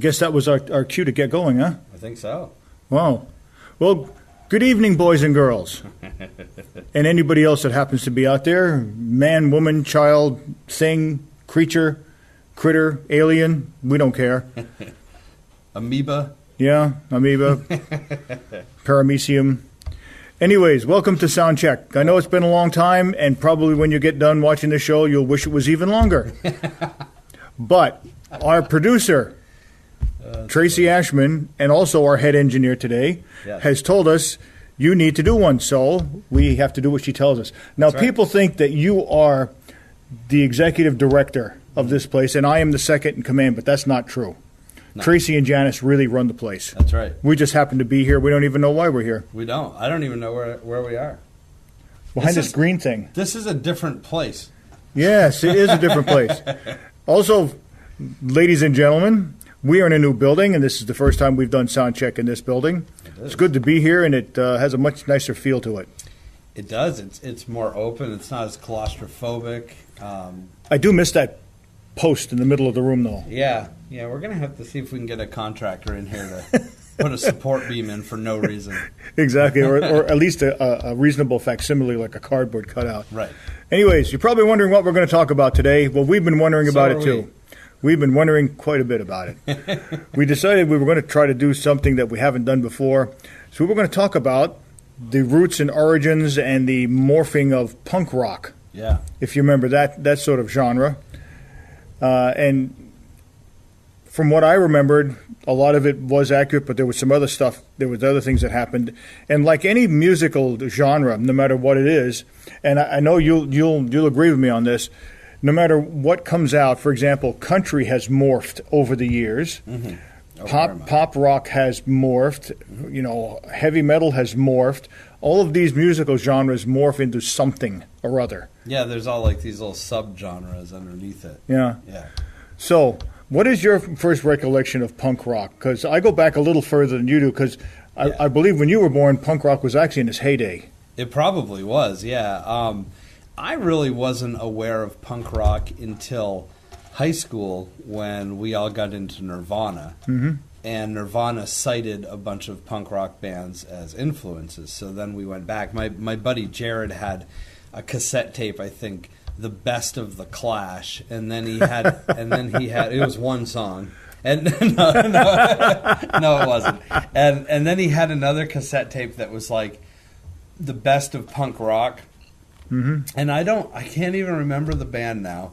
guess that was our cue to get going, huh? I think so. Wow. Well, good evening, boys and girls. And anybody else that happens to be out there, man, woman, child, thing, creature, critter, alien, we don't care. Amoeba. Yeah, amoeba, paramecium. Anyways, welcome to Sound Check. I know it's been a long time, and probably when you get done watching the show, you'll wish it was even longer. But our producer, Tracy Ashman, and also our head engineer today, has told us you need to do one, so we have to do what she tells us. Now, people think that you are the executive director of this place, and I am the second in command, but that's not true. No. Tracy and Janice really run the place. That's right. We just happen to be here. We don't even know why we're here. We don't. I don't even know where we are. Behind this green thing. This is a different place. Yes, it is a different place. Also, ladies and gentlemen, we are in a new building, and this is the first time we've done sound check in this building. It's good to be here, and it has a much nicer feel to it. It does. It's more open. It's not as claustrophobic. I do miss that post in the middle of the room, though. Yeah, we're going to have to see if we can get a contractor in here to put a support beam in for no reason. Exactly, or at least a reasonable facsimile, like a cardboard cutout. Right. Anyways, you're probably wondering what we're going to talk about today. Well, we've been wondering about it, too. We've been wondering quite a bit about it. We decided we were going to try to do something that we haven't done before. So we were going to talk about the roots and origins and the morphing of punk rock. Yeah. If you remember that sort of genre. And from what I remembered, a lot of it was accurate, but there was some other stuff. There was other things that happened. And like any musical genre, no matter what it is, and I know you'll agree with me on this, no matter what comes out, for example, country has morphed over the years. Mm-hmm. Pop rock has morphed. Mm-hmm. Heavy metal has morphed. All of these musical genres morph into something or other. Yeah, there's all like these little sub-genres underneath it. Yeah. So, what is your first recollection of punk rock? Because I go back a little further than you do, because I believe when you were born, punk rock was actually in its heyday. It probably was, yeah. I really wasn't aware of punk rock until high school when we all got into Nirvana. Mm-hmm. And Nirvana cited a bunch of punk rock bands as influences. So then we went back. My buddy Jared had a cassette tape, I think, The Best of the Clash, and then he had it was one song. And no, it wasn't. And then he had another cassette tape that was like The Best of Punk Rock. Mm-hmm. And I can't even remember the band now,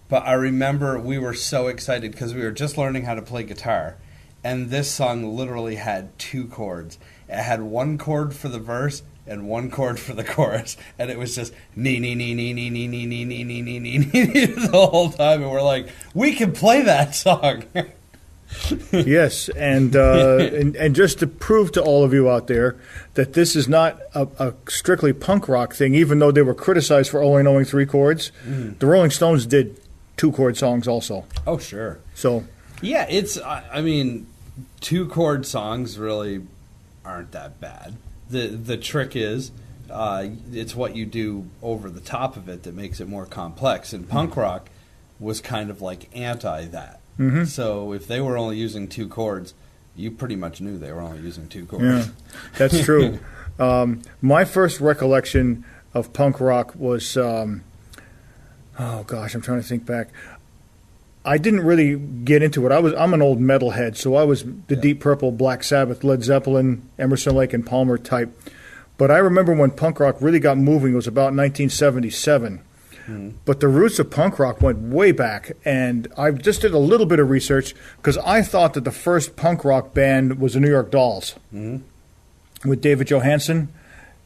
but I remember we were so excited because we were just learning how to play guitar. And this song literally had two chords. It had one chord for the verse and one chord for the chorus, and it was just nee nee nee nee nee nee nee nee nee nee nee nee nee the whole time. And we're like, we can play that song. Yes, and just to prove to all of you out there that this is not a strictly punk rock thing, even though they were criticized for only knowing three chords, the Rolling Stones did two-chord songs also. Oh, sure. So yeah, I mean, two-chord songs really aren't that bad. The trick is it's what you do over the top of it that makes it more complex. And punk rock was kind of like anti that. Mm-hmm. So if they were only using two chords, you pretty much knew they were only using two chords. Yeah, that's true. My first recollection of punk rock was, I'm trying to think back. I didn't really get into it. I'm an old metalhead, so I was the Deep Purple, Black Sabbath, Led Zeppelin, Emerson, Lake and Palmer type. But I remember when punk rock really got moving, it was about 1977. Mm. But the roots of punk rock went way back, and I just did a little bit of research because I thought that the first punk rock band was the New York Dolls with David Johansen.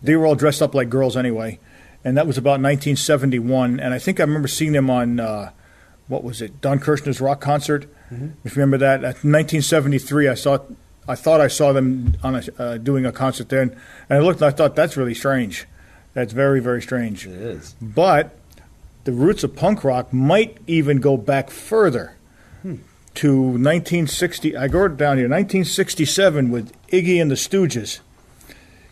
They were all dressed up like girls anyway, and that was about 1971. And I think I remember seeing them on what was it, Don Kirshner's rock concert? Mm-hmm. If you remember that, 1973, I thought I saw them on doing a concert there, and I looked and I thought, that's really strange. That's very, very strange. It is. But the roots of punk rock might even go back further to 1960. I wrote it down here, 1967 with Iggy and the Stooges.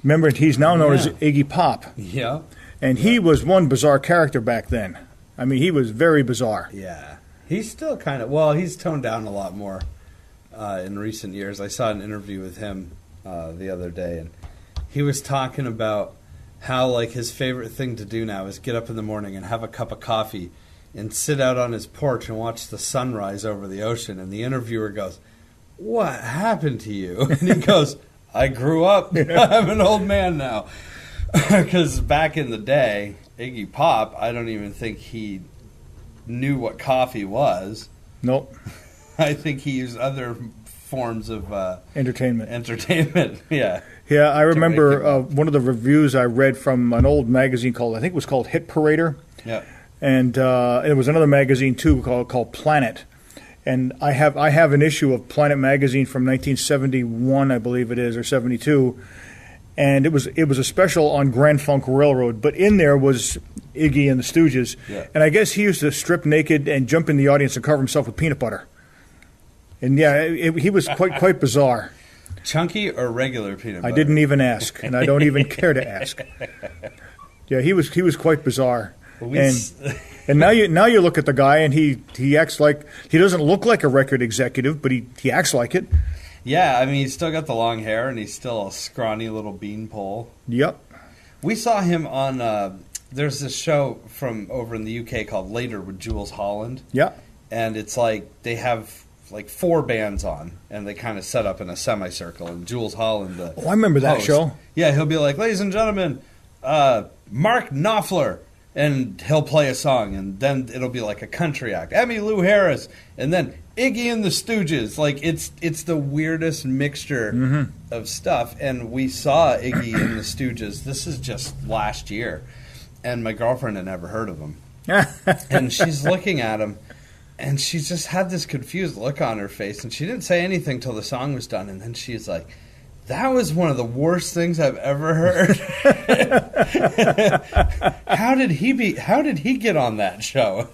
Remember, he's now known as Iggy Pop. Yeah. And he was one bizarre character back then. I mean, he was very bizarre. Yeah. He's still kind of, well, he's toned down a lot more in recent years. I saw an interview with him the other day, and he was talking about how like his favorite thing to do now is get up in the morning and have a cup of coffee and sit out on his porch and watch the sunrise over the ocean. And the interviewer goes, "What happened to you?" And he goes, "I grew up. I'm an old man now." Because back in the day, Iggy Pop, I don't even think he knew what coffee was. Nope. I think he used other forms of entertainment. Yeah. Yeah, I remember one of the reviews I read from an old magazine I think it was called Hit Parader. Yeah. And it was another magazine too called Planet. And I have an issue of Planet magazine from 1971, I believe it is, or 72. And it was a special on Grand Funk Railroad, but in there was Iggy and the Stooges. Yeah. And I guess he used to strip naked and jump in the audience and cover himself with peanut butter. And yeah, he was quite bizarre. Chunky or regular peanut butter? I didn't even ask, and I don't even care to ask. Yeah, he was quite bizarre. And now you look at the guy, and he acts like he doesn't look like a record executive, but he acts like it. Yeah, I mean, he's still got the long hair, and he's still a scrawny little beanpole. Yep. We saw him on, there's this show from over in the UK called Later with Jules Holland. Yeah. And it's like they have like 4 bands on, and they kind of set up in a semicircle. And Jules Holland, I remember that show. Yeah, he'll be like, "Ladies and gentlemen, Mark Knopfler," and he'll play a song, and then it'll be like a country act, Emmylou Harris, and then Iggy and the Stooges. Like it's the weirdest mixture of stuff. And we saw Iggy and the Stooges. This is just last year, and my girlfriend had never heard of him, and she's looking at him. And she just had this confused look on her face, and she didn't say anything till the song was done. And then she's like, "That was one of the worst things I've ever heard." How did he get on that show?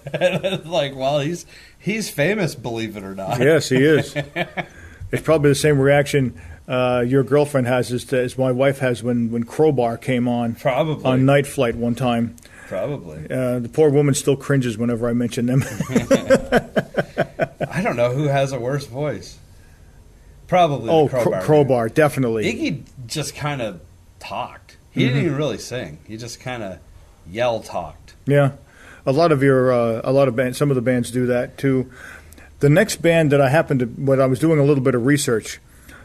Like, well, he's famous, believe it or not. Yes, he is. It's probably the same reaction your girlfriend has as my wife has when Crowbar came on. Probably. On Night Flight one time. Probably. The poor woman still cringes whenever I mention them. I don't know who has a worse voice. Probably the Crowbar. Crowbar, definitely. Iggy just kind of talked. He didn't even really sing. He just kind of talked. Yeah. Some of the bands do that too. The next band that when I was doing a little bit of research,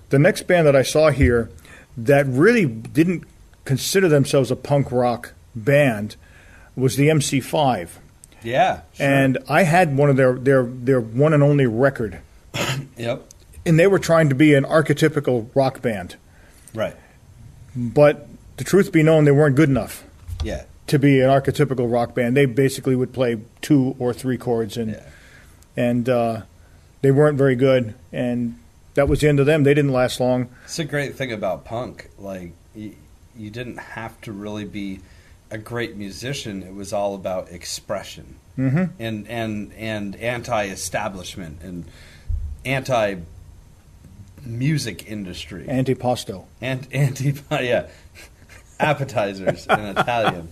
the next band that I saw here that really didn't consider themselves a punk rock band was the MC5. Yeah, sure. And I had one of their one and only record. Yep. And they were trying to be an archetypical rock band. Right. But the truth be known, they weren't good enough. Yeah. To be an archetypical rock band. They basically would play 2 or 3 chords and they weren't very good, and that was the end of them. They didn't last long. It's a great thing about punk. Like you didn't have to really be a great musician. It was all about expression and anti-establishment and anti-music industry. Antipasto. Appetizers in Italian.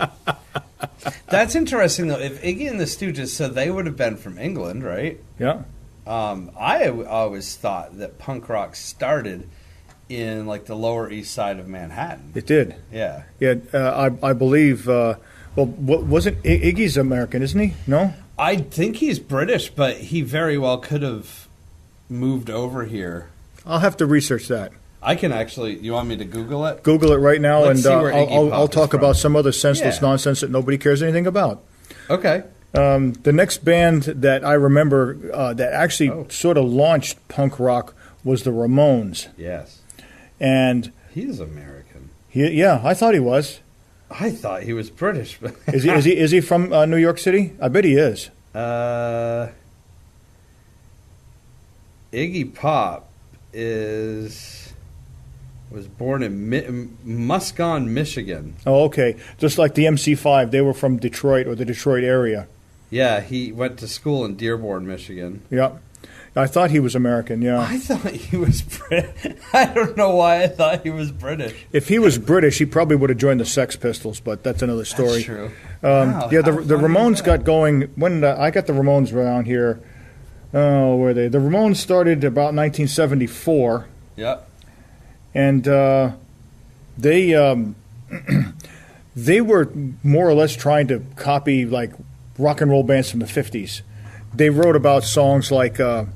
That's interesting, though. If Iggy and the Stooges, so they would have been from England, right? Yeah. I always thought that punk rock started in like the Lower East Side of Manhattan. It did. Yeah. Yeah, I believe. Wasn't Iggy's American, isn't he? No. I think he's British, but he very well could have moved over here. I'll have to research that. I can actually. You want me to Google it? Google it right now, Let's see where Iggy Pop I'll talk is from. about some other senseless nonsense that nobody cares anything about. Okay. The next band that I remember that actually sort of launched punk rock was the Ramones. Yes. And he's American. I thought he was. I thought he was British. But is he from New York City? I bet he is. Iggy Pop was born in Muscon, Michigan. Oh, okay. Just like the MC5, they were from Detroit or the Detroit area. Yeah, he went to school in Dearborn, Michigan. Yeah. I thought he was American, yeah. I thought he was British. I don't know why I thought he was British. If he was British, he probably would have joined the Sex Pistols, but that's another story. That's true. The Ramones got going, when I got the Ramones around here, Oh, were they? The Ramones started about 1974. Yep. And they they were more or less trying to copy like rock and roll bands from the 50s. They wrote about songs like what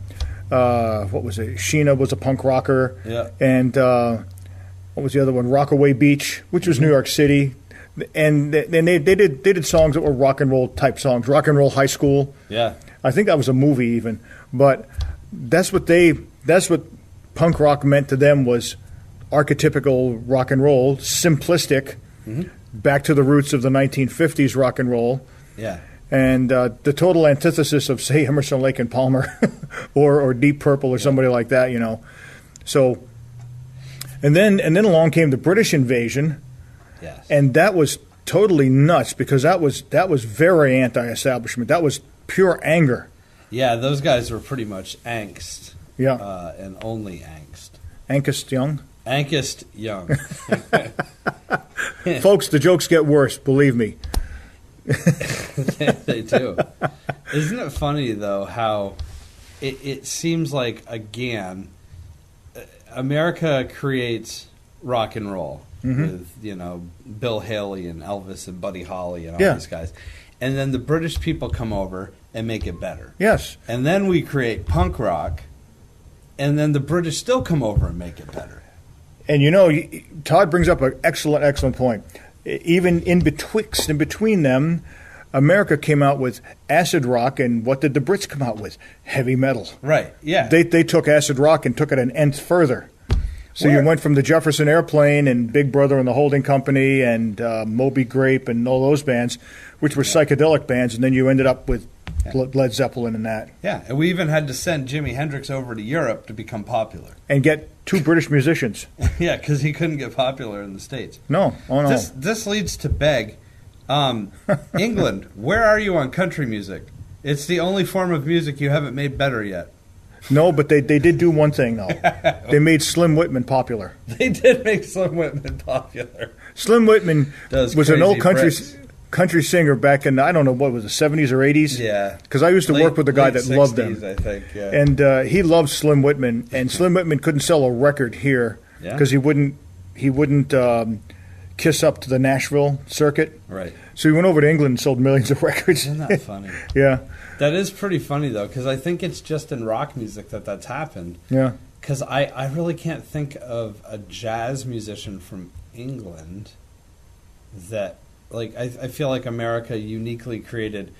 was it? Sheena was a punk rocker. Yeah. And what was the other one? Rockaway Beach, which was New York City. And they did songs that were rock and roll type songs. Rock and Roll High School. Yeah. I think that was a movie even. But that's what punk rock meant to them, was archetypical rock and roll, simplistic, back to the roots of the 1950s rock and roll. Yeah. And the total antithesis of, say, Emerson, Lake and Palmer or Deep Purple or somebody like that, you know. So, and then along came the British invasion. Yes. And that was totally nuts, because that was very anti-establishment. That was pure anger. Yeah, those guys were pretty much angst. Yeah. And only angst. Angus Young. Angst Young. Folks, the jokes get worse, believe me. They do. Isn't it funny, though, how it seems like, again, America creates rock and roll with, you know, Bill Haley and Elvis and Buddy Holly and all these guys. And then the British people come over and make it better. Yes. And then we create punk rock, and then the British still come over and make it better. And you know, Todd brings up an excellent point. Even in between them, America came out with acid rock, and what did the Brits come out with? Heavy metal. Right, yeah. They took acid rock and took it an nth further. So you went from the Jefferson Airplane and Big Brother and the Holding Company and Moby Grape and all those bands, which were psychedelic bands, and then you ended up with Led Zeppelin and that. Yeah, and we even had to send Jimi Hendrix over to Europe to become popular. And get 2 British musicians. Yeah, because he couldn't get popular in the States. No, oh no. This leads to beg, England, where are you on country music? It's the only form of music you haven't made better yet. No, but they did do one thing, though. They made Slim Whitman popular. They did make Slim Whitman popular. Slim Whitman was an old country singer back in, I don't know, what was it, 70s or 80s? Yeah. Because I used to work with a guy that 60s, loved him. I think, yeah. And he loved Slim Whitman, and Slim Whitman couldn't sell a record here because he wouldn't kiss up to the Nashville circuit. Right. So he went over to England and sold millions of records. Isn't that funny? Yeah. That is pretty funny, though, because I think it's just in rock music that's happened. Yeah. Because I really can't think of a jazz musician from England that, like, I feel like America uniquely created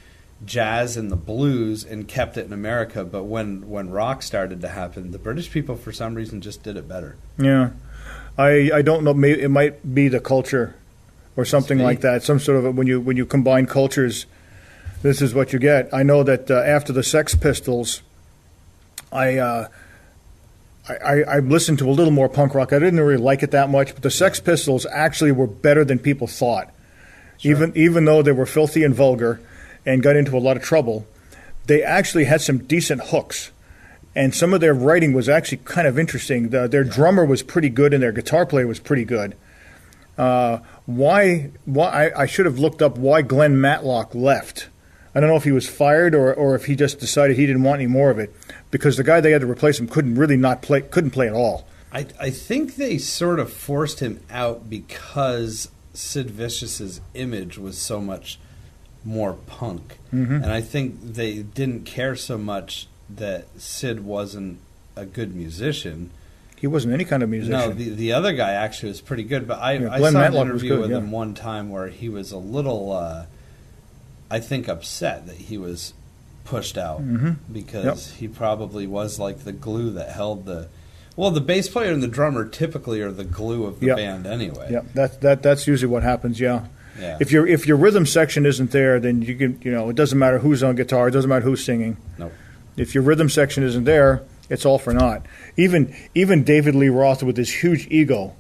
jazz and the blues and kept it in America, but when rock started to happen, the British people, for some reason, just did it better. Yeah. I don't know, maybe it might be the culture or something like that, some sort of, when you combine cultures, this is what you get. I know that after the Sex Pistols, I listened to a little more punk rock. I didn't really like it that much, but the Sex Pistols actually were better than people thought. Sure. Even though they were filthy and vulgar and got into a lot of trouble, they actually had some decent hooks. And some of their writing was actually kind of interesting. Their drummer was pretty good and their guitar player was pretty good. Why I should have looked up why Glenn Matlock left. I don't know if he was fired or if he just decided he didn't want any more of it, because the guy they had to replace him couldn't play at all. I think they sort of forced him out because Sid Vicious's image was so much more punk. Mm-hmm. And I think they didn't care so much that Sid wasn't a good musician. He wasn't any kind of musician. No, the other guy actually was pretty good, but I saw an interview with him one time where he was a little, I think, upset that he was pushed out because he probably was like the glue that held the... Well, the bass player and the drummer typically are the glue of the band anyway. Yeah, that's usually what happens. Yeah. If your rhythm section isn't there, then you can, it doesn't matter who's on guitar, it doesn't matter who's singing. Nope. If your rhythm section isn't there, it's all for naught. Even David Lee Roth, with his huge ego,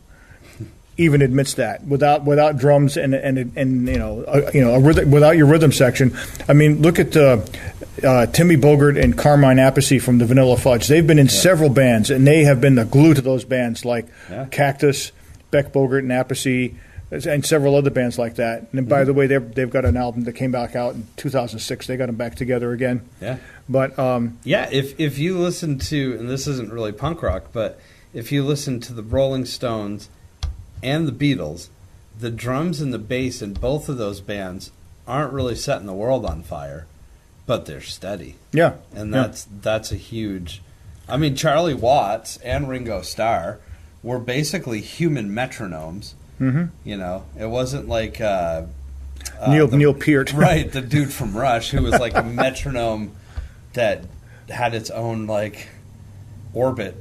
even admits that without drums and a rhythm, without your rhythm section. I mean, look at Timmy Bogert and Carmine Appice from the Vanilla Fudge. They've been in several bands, and they have been the glue to those bands, like Cactus, Beck Bogert and Appice, and several other bands like that. And by the way, they've got an album that came back out in 2006. They got them back together again. Yeah. But yeah, if you listen to, and this isn't really punk rock, but if you listen to the Rolling Stones and the Beatles, the drums and the bass in both of those bands aren't really setting the world on fire, but they're steady. Yeah. And that's a huge... I mean, Charlie Watts and Ringo Starr were basically human metronomes. Mm-hmm. You know, it wasn't like... Neil Peart. Right, the dude from Rush, who was like a metronome that had its own, like, orbit.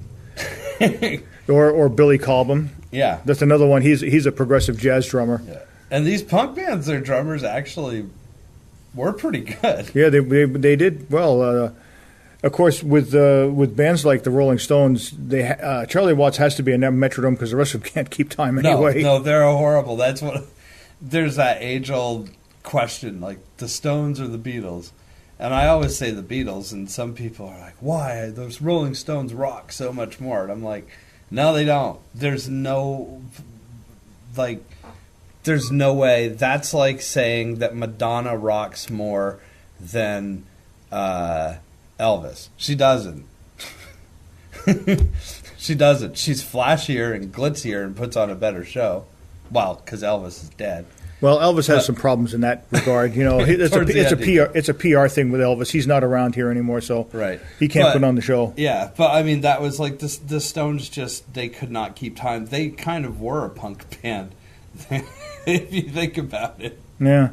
or Billy Cobham. Yeah. That's another one. He's a progressive jazz drummer. Yeah. And these punk bands, their drummers actually were pretty good. Yeah, they did well. Of course, with bands like the Rolling Stones, Charlie Watts has to be a metronome because the rest of them can't keep time anyway. No, they're horrible. That's what. There's that age-old question, like the Stones or the Beatles, and I always say the Beatles, and some people are like, "Why? Those Rolling Stones rock so much more." And I'm like, "No, they don't. There's no way. That's like saying that Madonna rocks more than Elvis. She doesn't. She doesn't. She's flashier and glitzier and puts on a better show. Well, because Elvis is dead. Well, Elvis has some problems in that regard. You know, it's a PR thing with Elvis. He's not around here anymore, so he can't put on the show. Yeah, but I mean, that was like the Stones. They could not keep time. They kind of were a punk band, if you think about it. Yeah,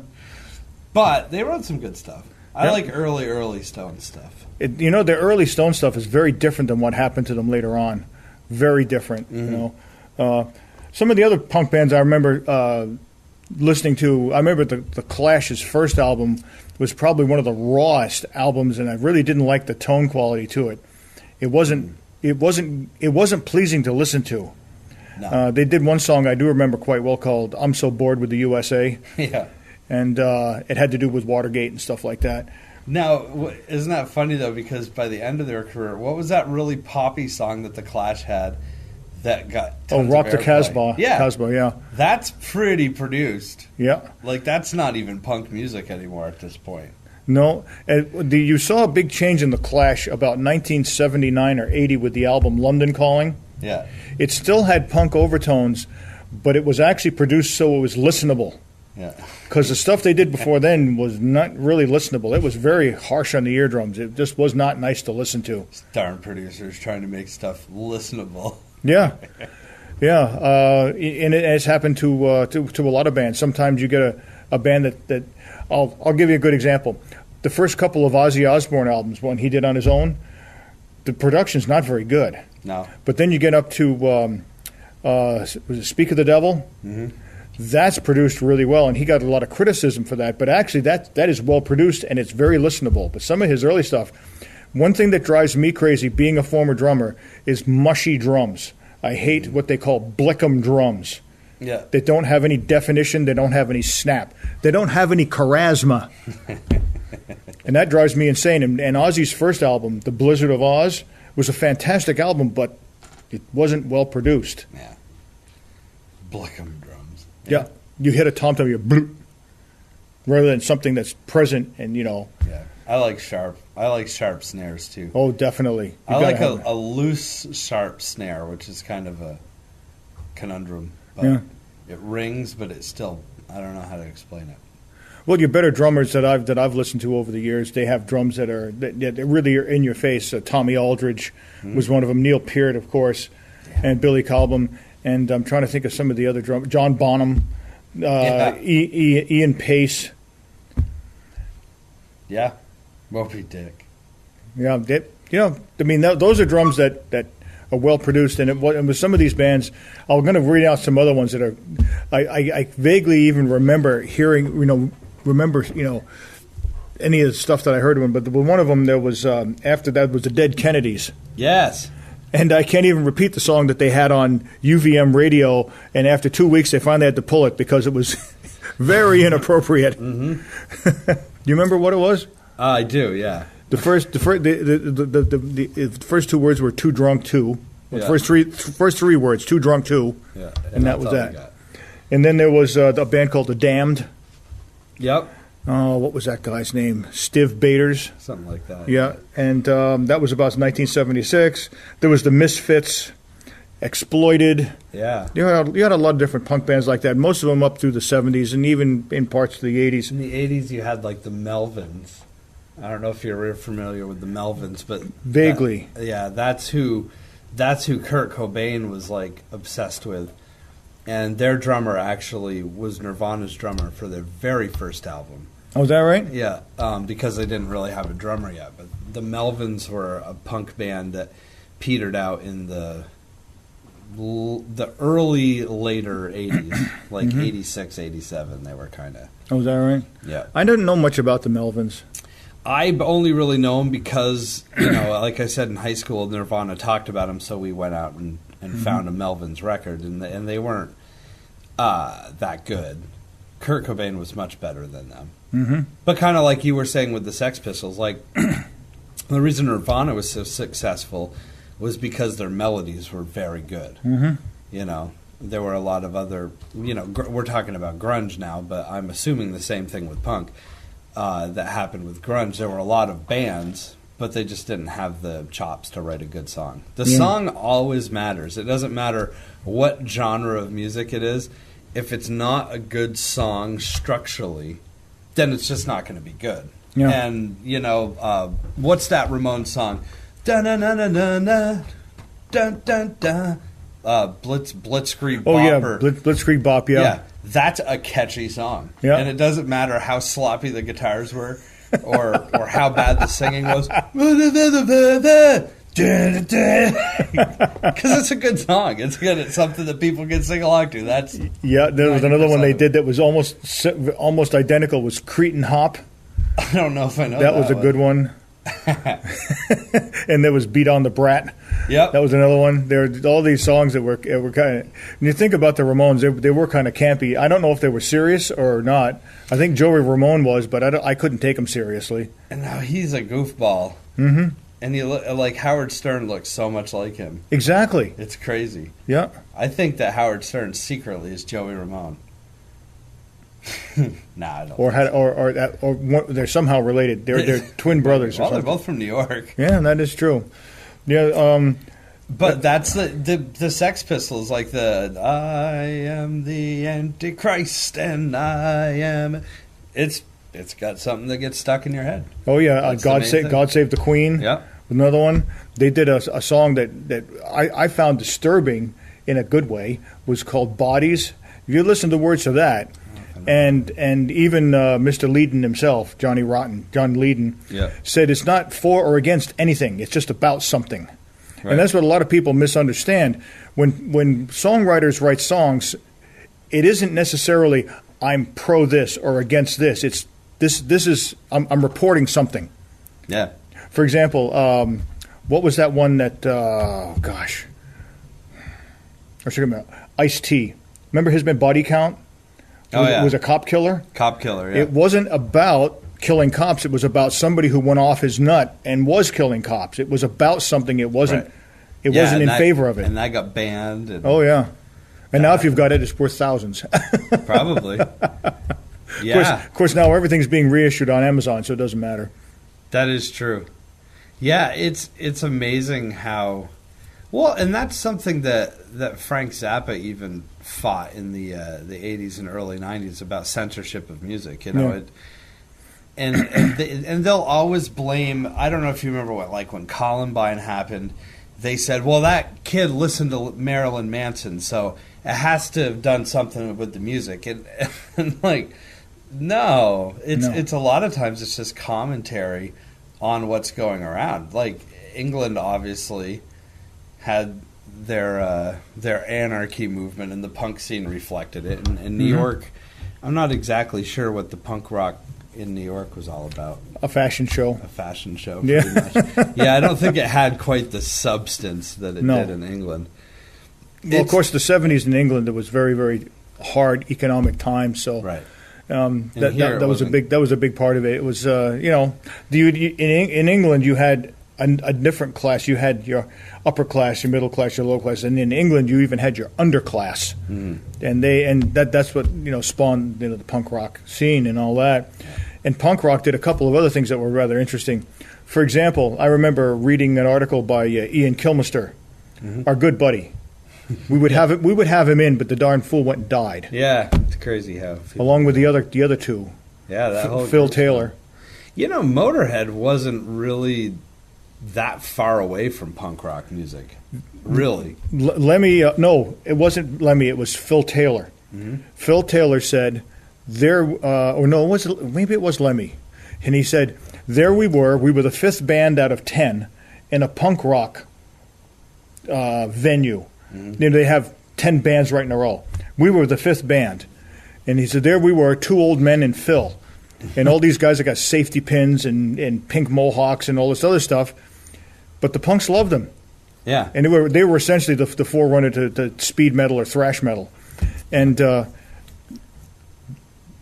but they wrote some good stuff. I like early Stone stuff. The early Stone stuff is very different than what happened to them later on. Very different. Mm-hmm. You know, some of the other punk bands I remember listening to. I remember the Clash's first album was probably one of the rawest albums, and I really didn't like the tone quality to it. It wasn't pleasing to listen to. No. They did one song I do remember quite well called "I'm So Bored with the USA." Yeah. And it had to do with Watergate and stuff like that. Now, isn't that funny, though, because by the end of their career, what was that really poppy song that the Clash had that got tons Rock of the airplay? Casbah. Yeah. Casbah, yeah. That's pretty produced. Yeah. Like, that's not even punk music anymore at this point. No. You saw a big change in the Clash about 1979 or 80 with the album London Calling. Yeah. It still had punk overtones, but it was actually produced so it was listenable. Yeah. Because the stuff they did before then was not really listenable. It was very harsh on the eardrums. It just was not nice to listen to. Darn producers trying to make stuff listenable. Yeah. Yeah. And it's happened to a lot of bands. Sometimes you get a band that I'll give you a good example. The first couple of Ozzy Osbourne albums, one he did on his own, the production's not very good. No. But then you get up to, was it Speak of the Devil? Mm-hmm. That's produced really well, and he got a lot of criticism for that. But actually, that is well produced, and it's very listenable. But some of his early stuff, one thing that drives me crazy, being a former drummer, is mushy drums. I hate what they call Blickum drums. Yeah. They don't have any definition. They don't have any snap. They don't have any charisma. And that drives me insane. And Ozzy's first album, The Blizzard of Oz, was a fantastic album, but it wasn't well produced. Yeah. Blickum drums. Yeah, you hit a tom-tom, you're bloop, rather than something that's present and, you know. Yeah, I like sharp snares, too. Oh, definitely. I like a loose, sharp snare, which is kind of a conundrum. But yeah. It rings, but it's still, I don't know how to explain it. Well, your better drummers that I've listened to over the years, they have drums that really are in your face. Tommy Aldridge was one of them. Neil Peart, of course, and Billy Cobham. And I'm trying to think of some of the other drummers. John Bonham, Ian Pace. Yeah, Moby Dick. Yeah, I mean, those are drums that are well produced. And with some of these bands, I'm going to read out some other ones that are. I vaguely even remember hearing, any of the stuff that I heard of them. But one of them, there was after that was the Dead Kennedys. Yes. And I can't even repeat the song that they had on UVM radio, and after 2 weeks they finally had to pull it because it was very inappropriate. Mm-hmm. You remember what it was? I do, yeah. The first 2 words were "too drunk too." The first three words, "too drunk too," yeah, and that was that. And then there was a band called The Damned. Yep. Oh, what was that guy's name? Stiv Bators. Something like that. Yeah, and that was about 1976. There was the Misfits, Exploited. Yeah. You had a lot of different punk bands like that, most of them up through the 70s and even in parts of the 80s. In the 80s, you had like the Melvins. I don't know if you're familiar with the Melvins, but Vaguely. That's who Kurt Cobain was like obsessed with. And their drummer actually was Nirvana's drummer for their very first album. Oh, is that right? Yeah, because they didn't really have a drummer yet. But the Melvins were a punk band that petered out in the early, later 80s, like 86, 87. They were kind of... Oh, is that right? Yeah. I didn't know much about the Melvins. I only really know them because, like I said, in high school, Nirvana talked about them, so we went out and found a Melvins record, and they weren't that good. Kurt Cobain was much better than them. Mm-hmm. But kind of like you were saying with the Sex Pistols, like the reason Nirvana was so successful was because their melodies were very good. Mm-hmm. There were a lot of other, we're talking about grunge now, but I'm assuming the same thing with punk that happened with grunge. There were a lot of bands, but they just didn't have the chops to write a good song. The song always matters. It doesn't matter what genre of music it is. If it's not a good song structurally, then it's just not going to be good. Yeah. And, what's that Ramones song? Da-na-na-na-na-na, dun-dun-dun. Blitzkrieg Bop. Oh, yeah, Blitzkrieg Bop, yeah. Yeah, that's a catchy song. Yeah. And it doesn't matter how sloppy the guitars were or how bad the singing was. Because it's a good song. It's good. It's something that people can sing along to. There was another one they did that was almost identical. Was Cretin Hop. I don't know if I know that was a good one. And there was Beat on the Brat. Yep. That was another one. There were all these songs that were kind of... When you think about the Ramones, they were kind of campy. I don't know if they were serious or not. I think Joey Ramone was, but I couldn't take him seriously. And now he's a goofball. Mm-hmm. And like Howard Stern looks so much like him. Exactly. It's crazy. Yeah. I think that Howard Stern secretly is Joey Ramone. Nah, I don't. Or they're somehow related. They're twin brothers. Well, they're both from New York. Yeah, that is true. Yeah. But that's the Sex Pistols, like I am the Antichrist and I am. It's got something that gets stuck in your head. Oh yeah, God Save the Queen. Yeah. Another one. They did a song that I found disturbing in a good way. Was called Bodies. If you listen to the words of that. And even Mr. Leadon himself, John Leadon, said it's not for or against anything. It's just about something. Right. And that's what a lot of people misunderstand. When songwriters write songs, it isn't necessarily I'm pro this or against this. It's this is I'm reporting something. Yeah. For example, what was that one that I should remember. Ice-T. Remember his band Body Count? Was a cop killer. Cop killer, yeah. It wasn't about killing cops. It was about somebody who went off his nut and was killing cops. It was about something. It wasn't. Right. It wasn't in favor of it. And that got banned. Oh yeah. And now if you've got it, it's worth thousands. Probably. Yeah. Of course, now everything's being reissued on Amazon, so it doesn't matter. That is true. Yeah, it's amazing how. Well, and that's something that Frank Zappa even fought in the 80s and early 90s about censorship of music. And they'll always blame. I don't know if you remember when Columbine happened. They said, well, that kid listened to Marilyn Manson, so it has to have done something with the music. And no, it's a lot of times it's just commentary on what's going around. Like England, obviously, had their anarchy movement, and the punk scene reflected it. And in New York, I'm not exactly sure what the punk rock in New York was all about. A fashion show. Yeah. Pretty much. Yeah, I don't think it had quite the substance that it did in England. Well, of course, the 70s in England, there was very, very hard economic times. So right. That was a big part of it. It was in England you had a different class. You had your upper class, your middle class, your lower class, and in England you even had your underclass, and that's what spawned the punk rock scene and all that. And punk rock did a couple of other things that were rather interesting. For example, I remember reading an article by Ian Kilmister, our good buddy. We would have him in, but the darn fool went and died. Yeah, it's crazy how. Along with the other two. Yeah, that whole Phil Taylor. Motorhead wasn't really that far away from punk rock music, really. Lemmy, no, it wasn't Lemmy. It was Phil Taylor. Phil Taylor said, maybe it was Lemmy, and he said, there we were the fifth band out of 10 in a punk rock venue. They have 10 bands right in a row. We were the fifth band, and he said, there we were, two old men and Phil. And all these guys that got safety pins and pink mohawks and all this other stuff, but the punks loved them. Yeah, and they were essentially the forerunner to speed metal or thrash metal. And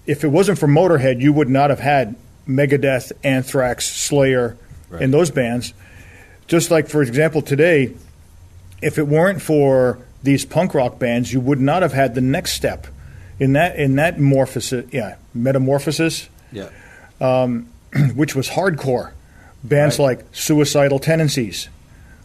if it wasn't for Motorhead, you would not have had Megadeth, Anthrax, Slayer, and those bands. Just like, for example, today, if it weren't for these punk rock bands, you would not have had the next step in that metamorphosis. Yeah. Which was hardcore. Bands like Suicidal Tendencies,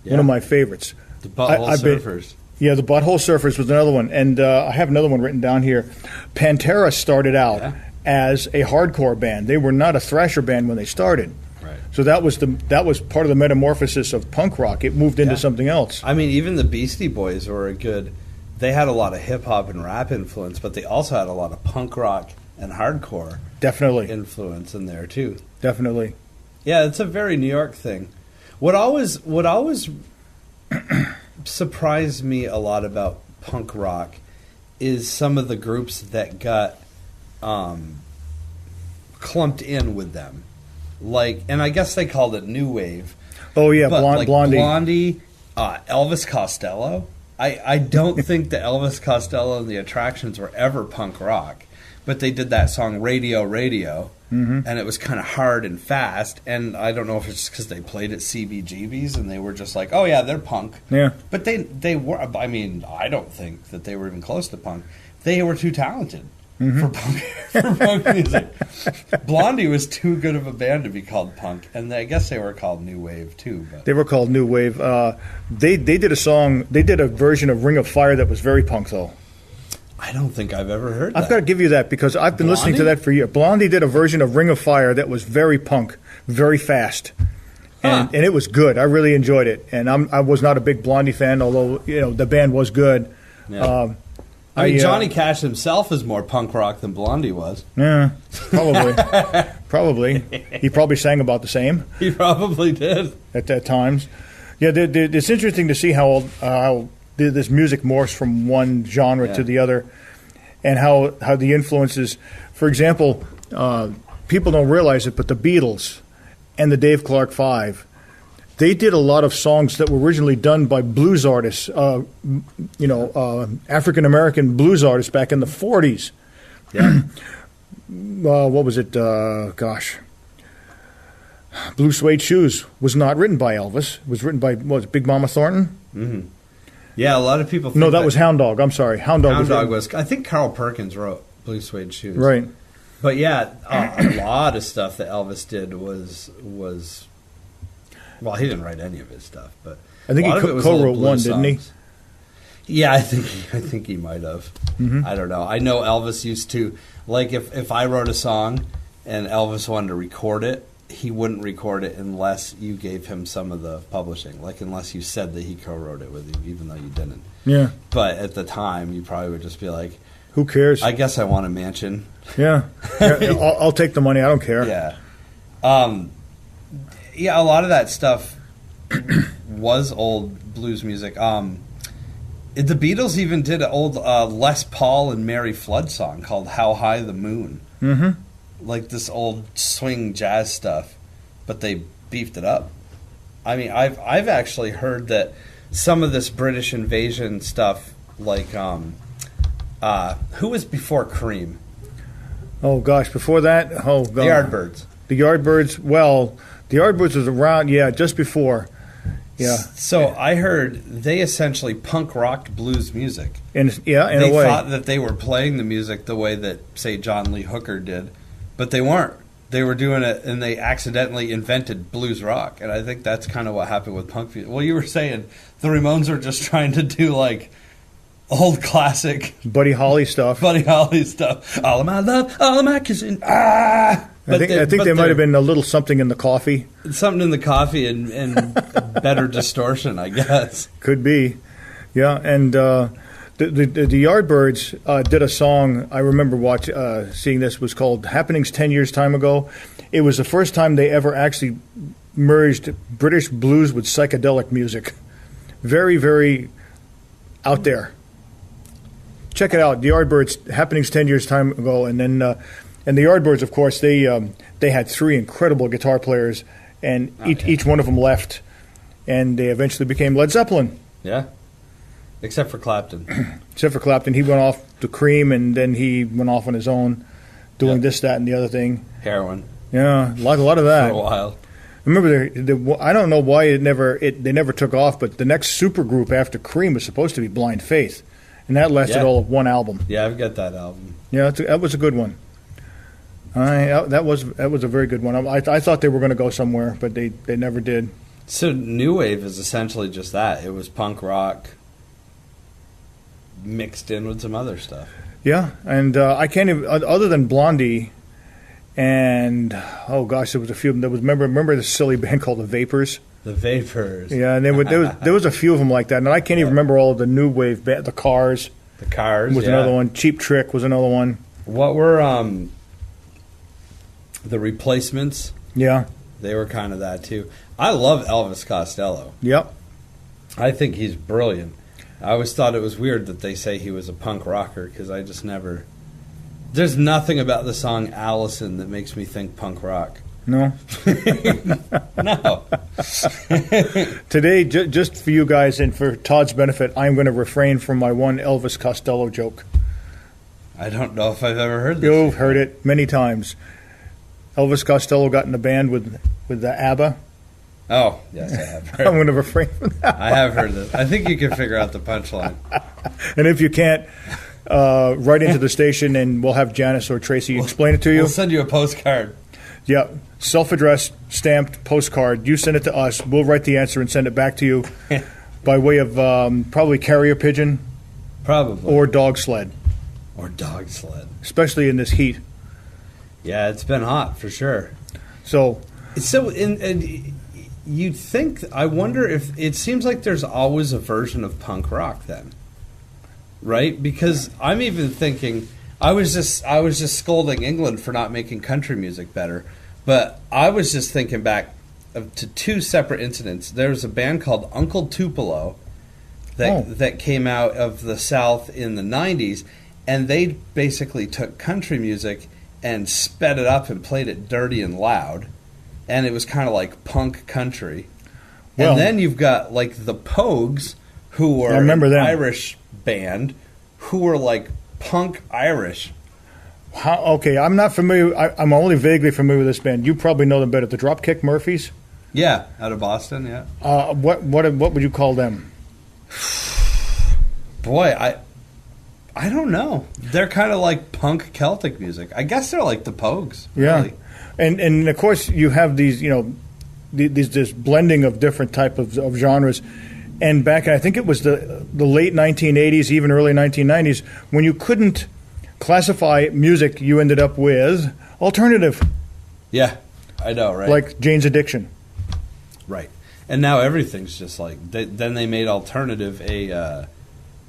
one of my favorites. The Butthole Surfers. The Butthole Surfers was another one. And I have another one written down here. Pantera started out as a hardcore band. They were not a thrasher band when they started. Right. So that was part of the metamorphosis of punk rock. It moved into something else. I mean, even the Beastie Boys were they had a lot of hip-hop and rap influence, but they also had a lot of punk rock and hardcore influence in there too. Definitely. Yeah, it's a very New York thing. What always surprised me a lot about punk rock is some of the groups that got clumped in with them. And I guess they called it new wave. Oh yeah, but Blondie, Elvis Costello. I don't think that Elvis Costello and the Attractions were ever punk rock. But they did that song Radio Radio, and it was kind of hard and fast. And I don't know if it's because they played at CBGB's and they were just like, oh, yeah, they're punk. Yeah. But they were, I mean, I don't think that they were even close to punk. They were too talented for punk music. Blondie was too good of a band to be called punk. And I guess they were called New Wave, too. But. They were called New Wave. They did a version of Ring of Fire that was very punk, though. I don't think I've ever heard that. I've got to give you that because I've been listening to that for years. Blondie did a version of Ring of Fire that was very punk, very fast, and it was good. I really enjoyed it, and I was not a big Blondie fan, although the band was good. Yeah. I mean, Johnny Cash himself is more punk rock than Blondie was. Yeah, probably. He probably sang about the same. He probably did at times. Yeah, it's interesting to see how this music morphs from one genre to the other, and how the influences. For example, people don't realize it, but the Beatles and the Dave Clark Five, they did a lot of songs that were originally done by blues artists, African American blues artists back in the 40s. Yeah. What was it? Blue Suede Shoes was not written by Elvis. It was written by Big Mama Thornton? Mm-hmm. Yeah, a lot of people think No, that was Hound Dog. I'm sorry. Hound Dog was I think Carl Perkins wrote Blue Suede Shoes. Right. But yeah, a lot of stuff that Elvis did was well, he didn't write any of his stuff, but I think he co-wrote one, didn't he? Yeah, I think he might have. Mm-hmm. I don't know. I know Elvis used to, like, if I wrote a song and Elvis wanted to record it, he wouldn't record it unless you gave him some of the publishing, like unless you said that he co-wrote it with you, even though you didn't. Yeah. But at the time, you probably would just be like, who cares? I guess I want a mansion. Yeah. I'll take the money. I don't care. Yeah. Yeah, a lot of that stuff was old blues music. The Beatles even did an old Les Paul and Mary Flood song called How High the Moon. Mm-hmm. Like this old swing jazz stuff, but they beefed it up. I mean, I've actually heard that some of this British invasion stuff, like who was before Cream? Oh gosh, before that, The Yardbirds. The Yardbirds, well, the Yardbirds was around, just before. Yeah. So I heard they essentially punk rocked blues music. In a way. They thought that they were playing the music the way that, say, John Lee Hooker did, but they weren't. They were doing it, and they accidentally invented blues rock, and I think that's kind of what happened with punk music. Well, you were saying the Ramones are just trying to do, like, old classic Buddy Holly stuff. All of my love, all of my kissing. Ah! I think there might have been a little something in the coffee. Something in the coffee and better distortion, I guess. Could be. Yeah, and the Yardbirds did a song, I remember seeing this, was called Happenings 10 Years Time Ago. It was the first time they ever actually merged British blues with psychedelic music. Very, very out there. Check it out, the Yardbirds, Happenings 10 Years Time Ago, and then... And the Yardbirds, of course, they had 3 incredible guitar players, and each one of them left, and they eventually became Led Zeppelin. Yeah, except for Clapton. He went off to Cream, and then he went off on his own, doing this, that, and the other thing. Heroin. Yeah, a lot of that. For a while. Remember, I don't know why they never took off, but the next supergroup after Cream was supposed to be Blind Faith, and that lasted all of one album. Yeah, I've got that album. Yeah, that was a good one. That was a very good one. I thought they were going to go somewhere, but they never did. So New Wave is essentially just that. It was punk rock mixed in with some other stuff. Yeah, and I can't even, other than Blondie, and oh gosh, there was a few. There was remember the silly band called the Vapors. The Vapors. Yeah, and there was a few of them like that, and I can't even remember all of the New Wave band. The Cars. The Cars was another one. Cheap Trick was another one. What were the Replacements? Yeah. They were kind of that, too. I love Elvis Costello. Yep. I think he's brilliant. I always thought it was weird that they say he was a punk rocker, because I just never... There's nothing about the song Allison that makes me think punk rock. No? No. Today, just for you guys and for Todd's benefit, I'm going to refrain from my one Elvis Costello joke. I don't know if I've ever heard this. You've heard it many times. Elvis Costello got in a band with the ABBA. Oh, yes, I have heard. I'm going to refrain from that. I have heard this. I think you can figure out the punchline. And if you can't, write into the station and we'll have Janice or Tracy explain it to you. We'll send you a postcard. Yeah, self-addressed, stamped postcard. You send it to us. We'll write the answer and send it back to you by way of probably carrier pigeon. Probably. Or dog sled. Or dog sled. Especially in this heat. Yeah, it's been hot for sure. So and you'd think, I wonder if, it seems like there's always a version of punk rock then. Right? Because I'm even thinking, I was just scolding England for not making country music better, but I was just thinking back to 2 separate incidents. There's a band called Uncle Tupelo that came out of the South in the 90s, and they basically took country music and sped it up and played it dirty and loud, and it was kind of like punk country. And then you've got like the Pogues, who were an Irish band, who were like punk Irish. Okay, I'm not familiar. I'm only vaguely familiar with this band. You probably know them better. The Dropkick Murphys. Yeah, out of Boston. Yeah. What would you call them? Boy, I don't know. They're kind of like punk Celtic music. I guess they're like the Pogues. Yeah, really. and of course you have these, this blending of different type of genres. And back, I think it was the late 1980s, even early 1990s, when you couldn't classify music, you ended up with alternative. Yeah, I know, right? Like Jane's Addiction. Right. And now everything's just like, then they made alternative a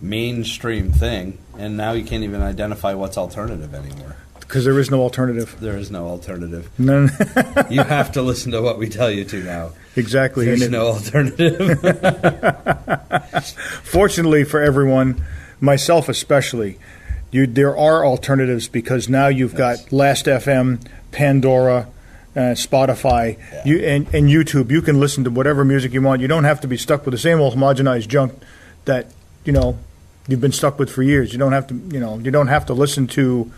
mainstream thing, and now you can't even identify what's alternative anymore. Because there is no alternative. There is no alternative. No. You have to listen to what we tell you to now. Exactly. There's no alternative. Fortunately for everyone, myself especially, there are alternatives, because now you've got Last FM, Pandora, Spotify, and YouTube. You can listen to whatever music you want. You don't have to be stuck with the same old homogenized junk that you've been stuck with for years. You don't have to listen to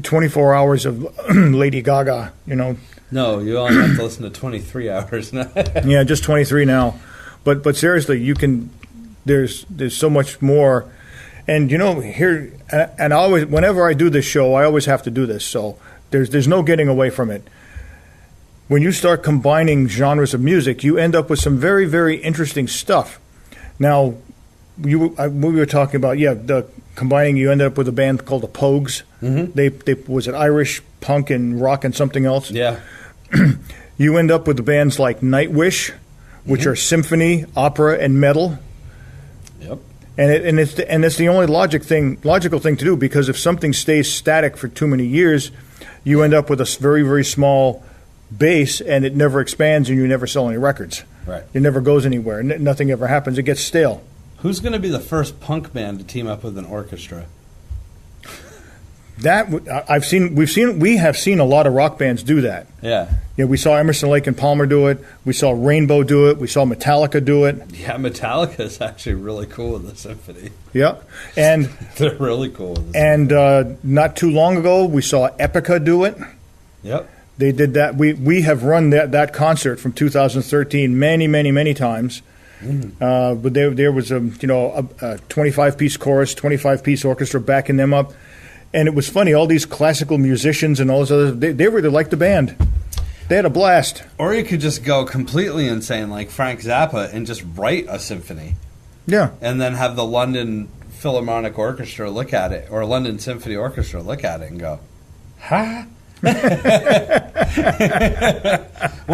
24 hours of Lady Gaga, you know. No, you only have to listen to 23 hours now. Yeah, just 23 now. But seriously, you can. There's so much more, and you know here, and I always, whenever I do this show, I always have to do this. So there's no getting away from it. When you start combining genres of music, you end up with some very, very interesting stuff. Now, we were talking about, the combining. You ended up with a band called the Pogues. Mm-hmm. They was it Irish punk and rock and something else. Yeah. You end up with the bands like Nightwish, which are symphony, opera, and metal. Yep. And it's the only logical thing to do, because if something stays static for too many years, you end up with a very, very small base, and it never expands, and you never sell any records. Right. It never goes anywhere. Nothing ever happens. It gets stale. Who's going to be the first punk band to team up with an orchestra? That we have seen a lot of rock bands do that. Yeah. Yeah, we saw Emerson, Lake and Palmer do it. We saw Rainbow do it. We saw Metallica do it. Yeah, Metallica is actually really cool with the symphony. Yeah, and they're really cool with the symphony. Not too long ago, we saw Epica do it. Yep. They did that. We have run that concert from 2013 many, many, many times. But there was a 25-piece chorus, 25-piece orchestra backing them up. And it was funny, all these classical musicians and all those others, they really liked the band. They had a blast. Or you could just go completely insane like Frank Zappa and just write a symphony. Yeah. And then have the London Philharmonic Orchestra look at it, or London Symphony Orchestra look at it and go, huh? What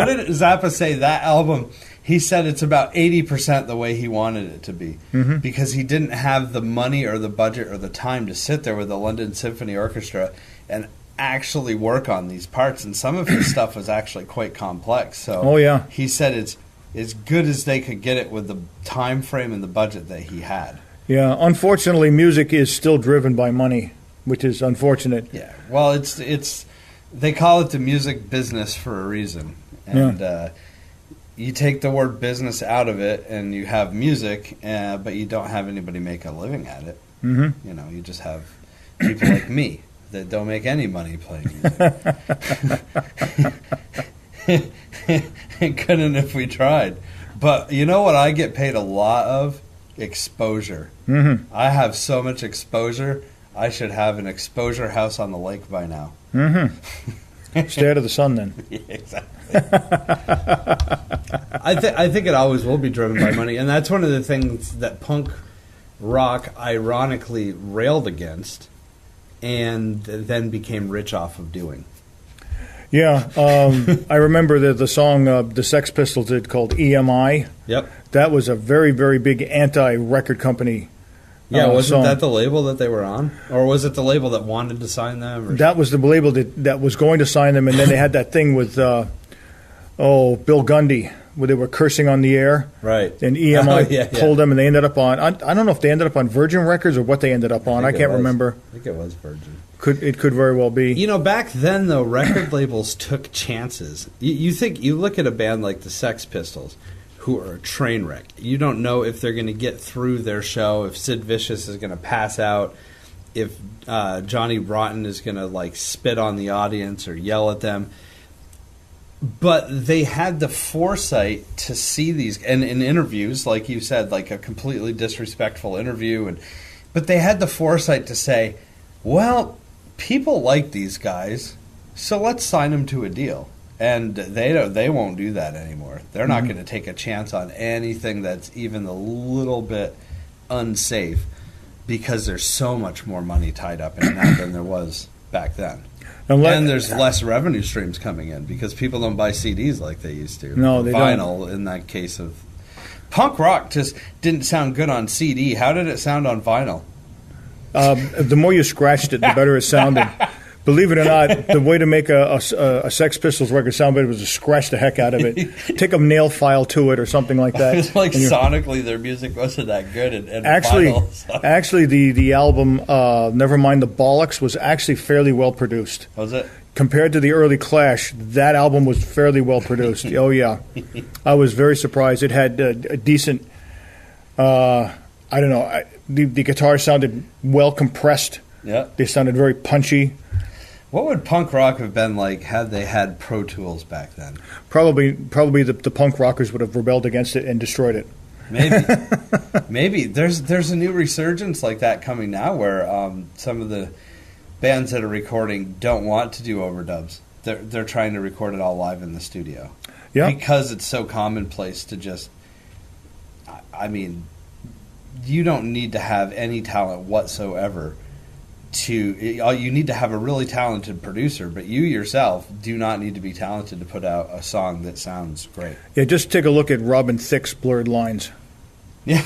did Zappa say, that album? He said it's about 80% the way he wanted it to be, because he didn't have the money or the budget or the time to sit there with the London Symphony Orchestra and actually work on these parts. And some of his stuff was actually quite complex. So he said it's as good as they could get it with the time frame and the budget that he had. Yeah, unfortunately, music is still driven by money, which is unfortunate. Yeah, well, it's they call it the music business for a reason, and you take the word business out of it, and you have music, but you don't have anybody make a living at it. Mm-hmm. You know, you just have people like me that don't make any money playing music. Couldn't if we tried. But you know what I get paid a lot of? Exposure. Mm-hmm. I have so much exposure, I should have an exposure house on the lake by now. Mm-hmm. Stay out of the sun, then. Yeah, exactly. I think it always will be driven by money, and that's one of the things that punk rock ironically railed against, and then became rich off of doing. Yeah, I remember the song the Sex Pistols did called EMI. Yep. That was a very, very big anti-record company. Yeah, wasn't that the label that they were on? Or was it the label that wanted to sign them? That was the label that was going to sign them, and then they had that thing with, Bill Gundy, where they were cursing on the air. Right. And EMI pulled them, and they ended up on, I don't know if they ended up on Virgin Records or what they ended up on. I can't remember. I think it was Virgin. It could very well be. You know, back then, though, record labels took chances. You look at a band like the Sex Pistols, who are a train wreck. You don't know if they're going to get through their show, if Sid Vicious is going to pass out, if Johnny Rotten is going to spit on the audience or yell at them. But they had the foresight to see these, and in interviews, like you said, like a completely disrespectful interview, but they had the foresight to say, well, people like these guys, so let's sign them to a deal. And they won't do that anymore. They're not going to take a chance on anything that's even a little bit unsafe, because there's so much more money tied up in that than there was back then. And there's less revenue streams coming in because people don't buy CDs like they used to. No, they Vinyl, don't. In that case of punk rock, just didn't sound good on CD. How did it sound on vinyl? The more you scratched it, the better it sounded. Believe it or not, the way to make a Sex Pistols record sound better was to scratch the heck out of it. Take a nail file to it or something like that. It's like sonically their music wasn't that good. And actually, the album, Nevermind the Bollocks, was actually fairly well produced. Was it? Compared to the early Clash, that album was fairly well produced. Oh, yeah. I was very surprised. It had a decent, I don't know, the guitar sounded well compressed. Yeah. They sounded very punchy. What would punk rock have been like had they had Pro Tools back then? Probably the punk rockers would have rebelled against it and destroyed it. Maybe there's a new resurgence like that coming now, where some of the bands that are recording don't want to do overdubs. They're trying to record it all live in the studio. Yeah, because it's so commonplace to just. I mean, you don't need to have any talent whatsoever. You need to have a really talented producer, but you yourself do not need to be talented to put out a song that sounds great. Yeah, just take a look at Robin Thicke's Blurred Lines. Yeah.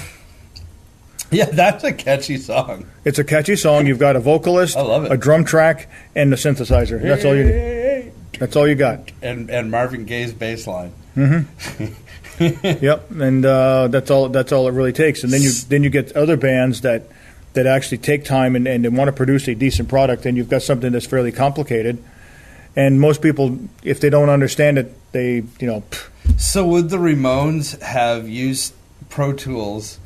Yeah, that's a catchy song. It's a catchy song. You've got a vocalist, I love it. A drum track, and a synthesizer. That's all you need. That's all you got. And Marvin Gaye's bass line. Mm-hmm. Yep, and that's all it really takes. And then you get other bands that actually take time and want to produce a decent product, and you've got something that's fairly complicated. And most people, if they don't understand it, they. So would the Ramones have used Pro Tools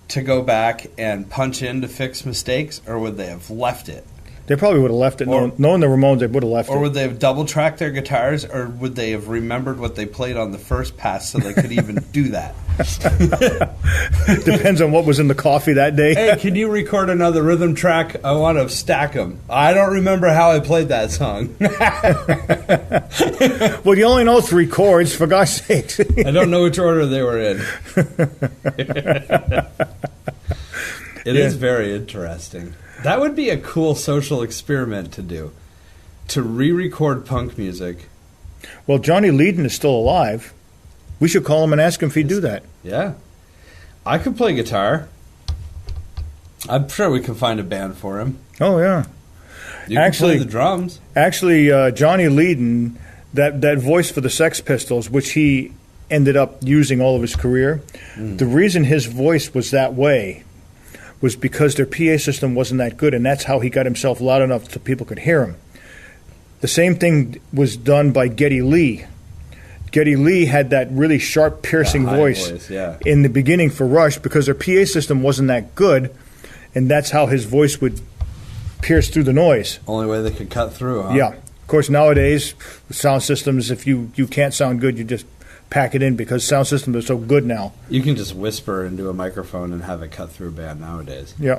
to go back and punch in to fix mistakes, or would they have left it? They probably would have left it. Knowing the Ramones, they would have left it. Or would they have double-tracked their guitars, or would they have remembered what they played on the first pass so they could even do that? Depends on what was in the coffee that day. Hey, can you record another rhythm track? I want to stack them. I don't remember how I played that song. Well, you only know 3 chords, for God's sakes. I don't know which order they were in. It is very interesting. That would be a cool social experiment to do, to re-record punk music. Well, Johnny Leedon is still alive. We should call him and ask him if he'd do that. Yeah. I could play guitar. I'm sure we can find a band for him. Oh, yeah. You can play the drums. Actually, Johnny Leedon, that voice for the Sex Pistols, which he ended up using all of his career, the reason his voice was that way was because their PA system wasn't that good, and that's how he got himself loud enough so people could hear him. The same thing was done by Geddy Lee. Geddy Lee had that really sharp, piercing voice in the beginning for Rush because their PA system wasn't that good, and that's how his voice would pierce through the noise. Only way they could cut through, huh? Yeah. Of course, nowadays, sound systems, if you can't sound good, you just pack it in because sound systems are so good now. You can just whisper into a microphone and have it cut through a band nowadays. Yeah.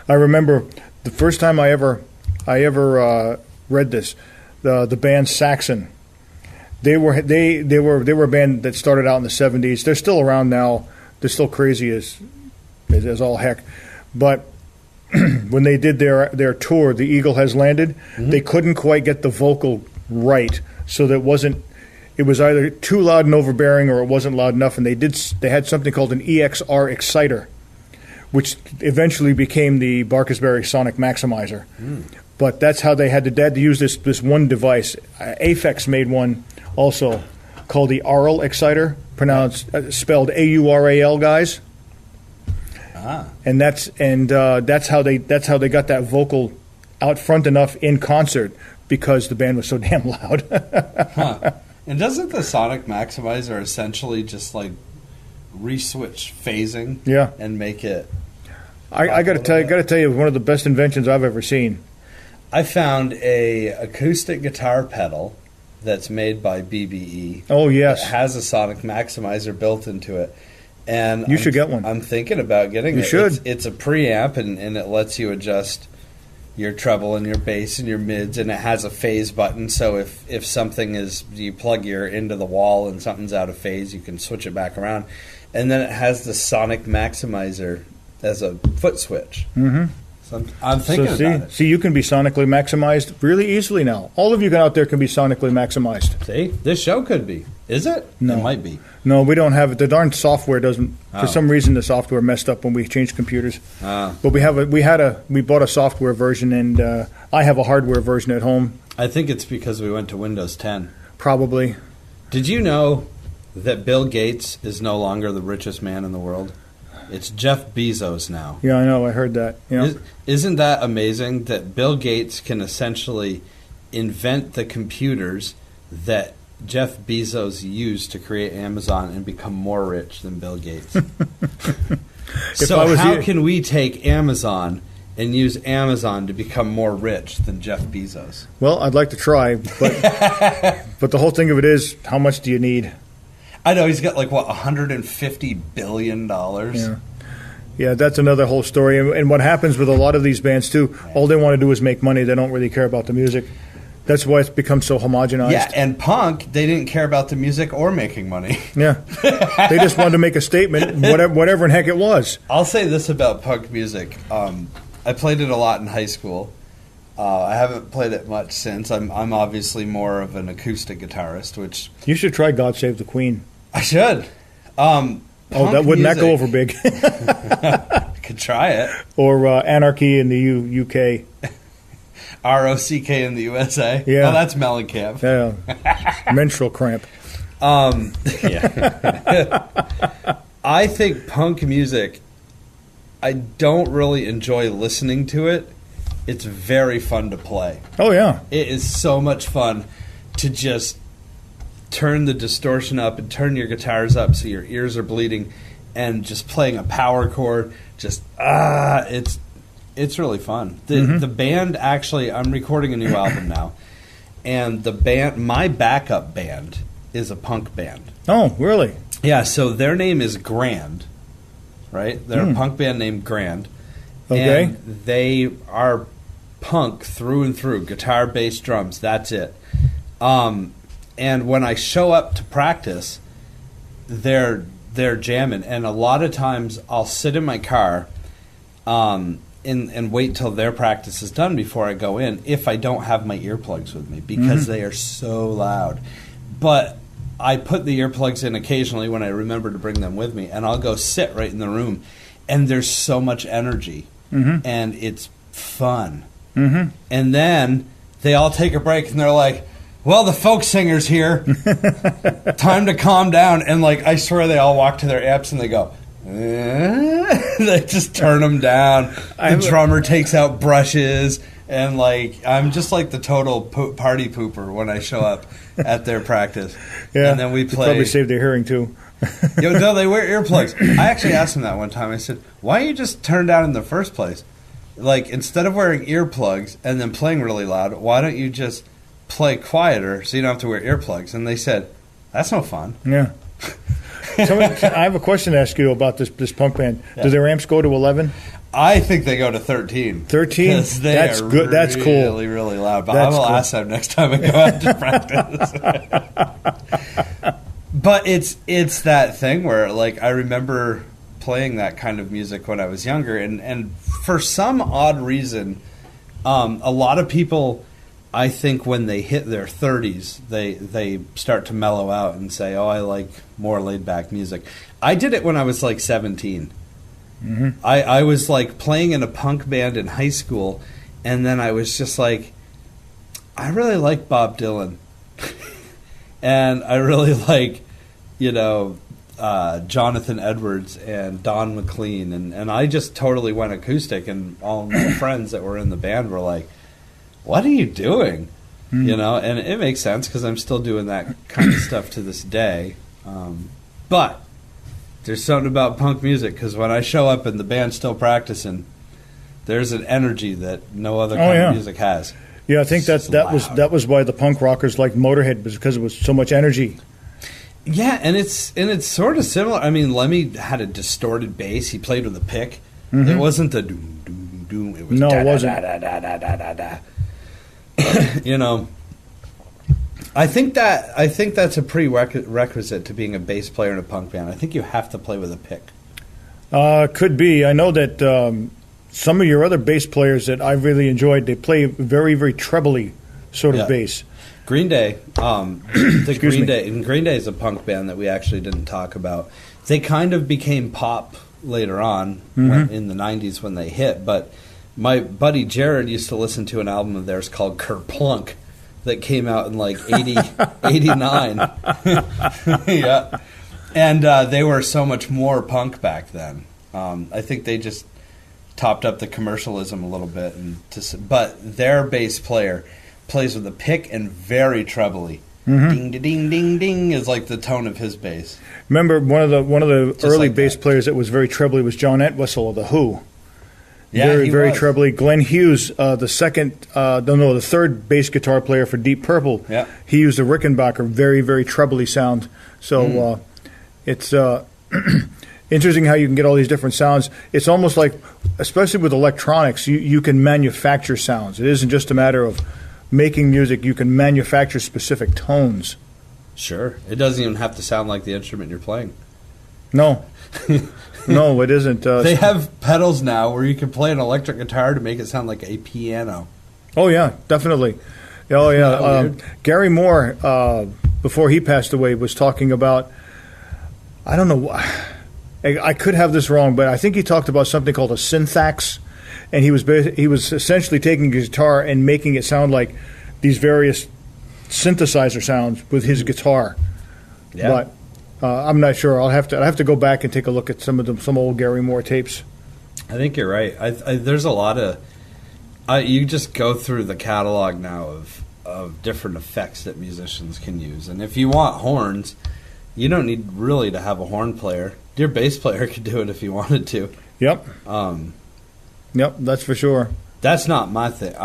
I remember the first time I ever read this, the band Saxon. They were a band that started out in the 70s. They're still around now. They're still crazy as all heck. But when they did their tour, The Eagle Has Landed, they couldn't quite get the vocal right, so that it was either too loud and overbearing or it wasn't loud enough, and they had something called an EXR exciter, which eventually became the Barkasbury Sonic Maximizer. But that's how they had to use this one device. Aphex made one also called the Aural exciter, spelled AURAL, guys. And that's how they got that vocal out front enough in concert because the band was so damn loud. And doesn't the Sonic Maximizer essentially just like re-switch phasing? Yeah. And make it? I got to tell you, one of the best inventions I've ever seen. I found a acoustic guitar pedal that's made by BBE. Oh yes, it has a Sonic Maximizer built into it, and you should get one. I'm thinking about getting it. You should. It's a preamp, and it lets you adjust your treble and your bass and your mids, and it has a phase button. So if something is, you plug your into the wall and something's out of phase, you can switch it back around. And then it has the Sonic Maximizer as a foot switch. Mm-hmm. So I'm thinking about it. See, you can be sonically maximized really easily now. All of you out there can be sonically maximized. See, this show could be. Is it? No. It might be. No, we don't have it. The darn software doesn't. For some reason, the software messed up when we changed computers. But we bought a software version, and I have a hardware version at home. I think it's because we went to Windows 10. Probably. Did you know that Bill Gates is no longer the richest man in the world? It's Jeff Bezos now. Yeah, I know. I heard that. Yeah. Isn't that amazing that Bill Gates can essentially invent the computers that Jeff Bezos used to create Amazon and become more rich than Bill Gates? So how can we take Amazon and use Amazon to become more rich than Jeff Bezos? Well, I'd like to try, but the whole thing of it is, how much do you need? I know he's got like what, $150 billion. Yeah, that's another whole story. And what happens with a lot of these bands too, all they want to do is make money. They don't really care about the music. That's why it's become so homogenized. Yeah, and punk, they didn't care about the music or making money. Yeah, they just wanted to make a statement, whatever in heck it was. I'll say this about punk music. I played it a lot in high school. I haven't played it much since. I'm obviously more of an acoustic guitarist, which... You should try God Save the Queen. I should. Wouldn't that go over big? I could try it. Or Anarchy in the UK. ROCK in the USA. Yeah. Oh, that's Mellencamp. Yeah. Menstrual cramp. Yeah. I think punk music, I don't really enjoy listening to it. It's very fun to play. Oh, yeah. It is so much fun to just turn the distortion up and turn your guitars up so your ears are bleeding and just playing a power chord. Just, it's really fun. The band, actually, I'm recording a new album now, and the band, my backup band, is a punk band. Oh, really? Yeah, so their name is Grand, right? They're a punk band named Grand. Okay. And they are punk through and through, guitar, bass, drums, that's it. And when I show up to practice, they're jamming. And a lot of times I'll sit in my car and wait till their practice is done before I go in, if I don't have my earplugs with me, because they are so loud. But I put the earplugs in occasionally when I remember to bring them with me, and I'll go sit right in the room, and there's so much energy, and it's fun. And then they all take a break, and they're like, well, the folk singer's here. Time to calm down. And, like, I swear they all walk to their amps, and they go, they just turn them down. The drummer takes out brushes, and like I'm just like the total party pooper when I show up at their practice. Yeah, and then we play. Probably saved their hearing too. No, they wear earplugs. I actually asked them that one time. I said, "Why don't you just turn down in the first place? Like instead of wearing earplugs and then playing really loud, why don't you just play quieter so you don't have to wear earplugs?" And they said, "That's no fun." Yeah. I have a question to ask you about this punk band. Yeah. Do their amps go to 11? I think they go to 13. 13? That's good. That's cool. Really, really loud. But I will ask them next time I go out to practice. But it's that thing where, like, I remember playing that kind of music when I was younger, and for some odd reason, a lot of people, I think when they hit their 30s, they start to mellow out and say, oh, I like more laid-back music. I did it when I was like 17. I was like playing in a punk band in high school, and then I was just like, I really like Bob Dylan. And I really like, Jonathan Edwards and Don McLean. And I just totally went acoustic, and all my friends that were in the band were like, what are you doing? And it makes sense because I'm still doing that kind of stuff to this day. But there's something about punk music, because when I show up and the band's still practicing, there's an energy that no other kind of music has. Yeah, I think that was why the punk rockers liked Motorhead, was because it was so much energy. Yeah, and it's sort of similar. I mean, Lemmy had a distorted bass. He played with a pick. It wasn't the doom doom doom. It was it wasn't. Da, da, da, da, da, da. I think that's a prerequisite to being a bass player in a punk band. I think you have to play with a pick. Could be. I know that some of your other bass players that I really enjoyed, they play very, very trebly sort of bass. Green Day, Green Day is a punk band that we actually didn't talk about. They kind of became pop later on in the 90s when they hit, but my buddy Jared used to listen to an album of theirs called Kerplunk that came out in like 89. Yeah. And they were so much more punk back then. I think they just topped up the commercialism a little bit. But their bass player plays with a pick and very trebly. Ding, ding, ding, ding is like the tone of his bass. Remember, one of the early bass players that was very trebly was John Entwistle of The Who. Yeah, very, he very was. trebly. Glenn Hughes, the third bass guitar player for Deep Purple, Yeah. he used a Rickenbacker, very, very trebly sound. So it's interesting how you can get all these different sounds. It's almost like, especially with electronics, you can manufacture sounds. It isn't just a matter of making music. You can manufacture specific tones. Sure. It doesn't even have to sound like the instrument you're playing. No. No, it isn't. They have pedals now where you can play an electric guitar to make it sound like a piano. Oh, yeah, definitely. Oh, yeah. Gary Moore, before he passed away, was talking about, I don't know, I could have this wrong, but I think he talked about something called a syntax, and he was essentially taking his guitar and making it sound like these various synthesizer sounds with his guitar. Yeah. But I'm not sure. I'll have to go back and take a look at some old Gary Moore tapes. I think you're right. There's a lot of you just go through the catalog now of different effects that musicians can use, and if you want horns, you don't need really to have a horn player. Your bass player could do it if he wanted to. Yep. Yep, that's for sure. That's not my thing.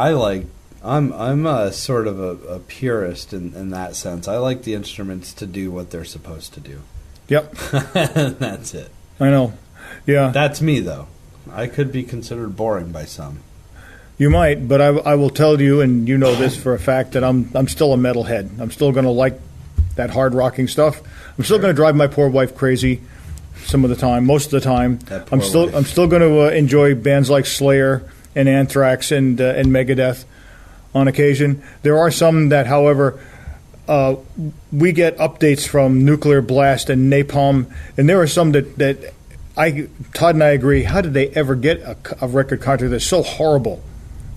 I'm a sort of a purist in that sense. I like the instruments to do what they're supposed to do. Yep. That's it. I know. Yeah. That's me, though. I could be considered boring by some. You might, but I will tell you, and you know this for a fact, that I'm still a metalhead. I'm still going to like that hard rocking stuff. I'm still going to drive my poor wife crazy some of the time, most of the time. I'm still going to enjoy bands like Slayer and Anthrax and Megadeth on occasion. There are some that, however, we get updates from Nuclear Blast and Napalm, and there are some that Todd and I agree, how did they ever get a record contract that's so horrible?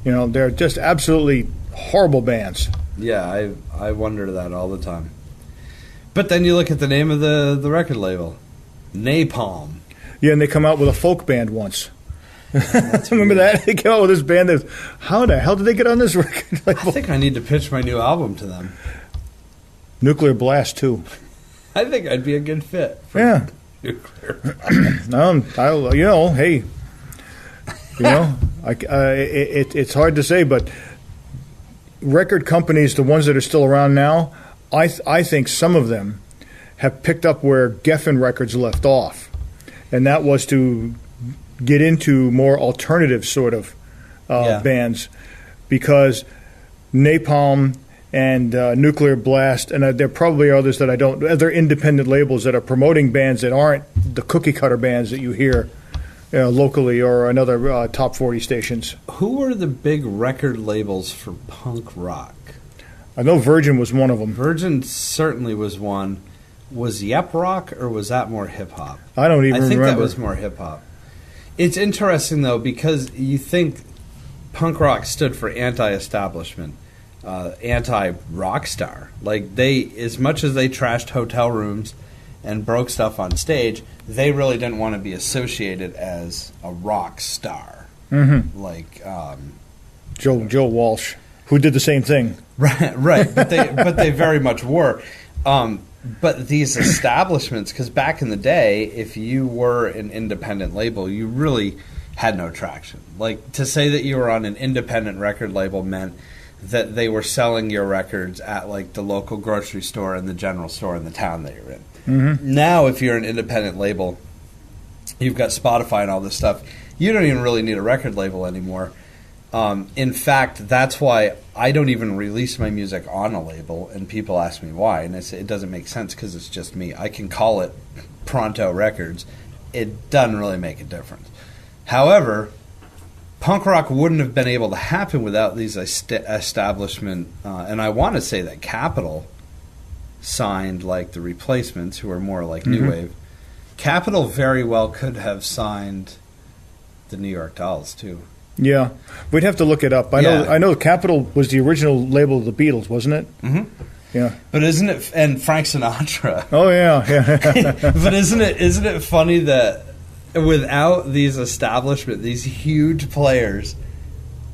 You know, they're just absolutely horrible bands. Yeah, I wonder that all the time. But then you look at the name of the record label, Napalm. Yeah, and they come out with a folk band once. Remember weird. that? They came out with this band that, how the hell did they get on this record label? I think I need to pitch my new album to them. Nuclear Blast, too. I think I'd be a good fit for Yeah. Nuclear Blast. Hey, it's hard to say, but record companies, the ones that are still around now, I think some of them have picked up where Geffen Records left off, and that was to get into more alternative sort of bands, because Napalm and Nuclear Blast, and there probably are others that I don't. Other independent labels that are promoting bands that aren't the cookie cutter bands that you hear locally or in other top 40 stations. Who were the big record labels for punk rock? I know Virgin was one of them. Virgin certainly was one. Was Yep Rock, or was that more hip hop? I don't even remember. I think that was more hip hop. It's interesting though, because you think punk rock stood for anti-establishment. Anti-rock star. Like, they, as much as they trashed hotel rooms and broke stuff on stage, they really didn't want to be associated as a rock star. Mm-hmm. Like Joe Walsh, who did the same thing. Right. But they very much were. But these establishments, because back in the day, if you were an independent label, you really had no traction. Like, to say that you were on an independent record label meant that they were selling your records at, like, the local grocery store and the general store in the town that you're in. Mm-hmm. Now, if you're an independent label, you've got Spotify and all this stuff, you don't even really need a record label anymore. In fact, that's why I don't even release my music on a label, and people ask me why, and I say it doesn't make sense because it's just me. I can call it Pronto Records. It doesn't really make a difference. However, punk rock wouldn't have been able to happen without these establishment, and I want to say that Capitol signed, like, the Replacements, who are more like New Wave. Capitol very well could have signed the New York Dolls, too. Yeah, we'd have to look it up. I know Capitol was the original label of the Beatles, wasn't it? Mm-hmm. Yeah. But isn't it, and Frank Sinatra? Oh yeah. But isn't it funny that without these establishment, these huge players,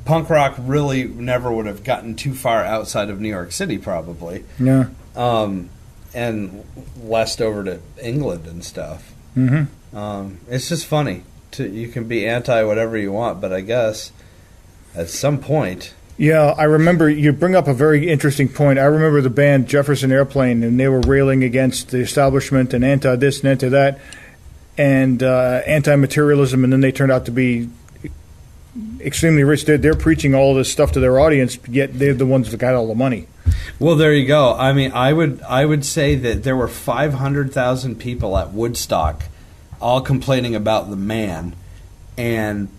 punk rock really never would have gotten too far outside of New York City, probably. Yeah. And west over to England and stuff. Mm-hmm. It's just funny. You can be anti whatever you want, but I guess at some point. Yeah, I remember you bring up a very interesting point. I remember the band Jefferson Airplane, and they were railing against the establishment and anti this and anti that, and anti-materialism, and then they turned out to be extremely rich. They're preaching all this stuff to their audience, yet they're the ones that got all the money. Well, there you go. I mean, I would say that there were 500,000 people at Woodstock all complaining about the man, and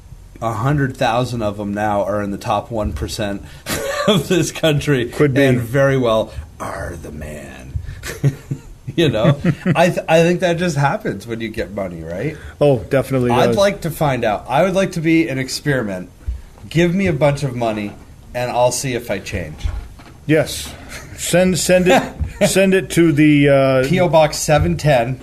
100,000 of them now are in the top 1% of this country. Could be. And very well are the man. You know? I think that just happens when you get money, right? Oh, definitely does. I'd like to find out. I would like to be an experiment. Give me a bunch of money, and I'll see if I change. Yes. Send it to the... P.O. Box 710.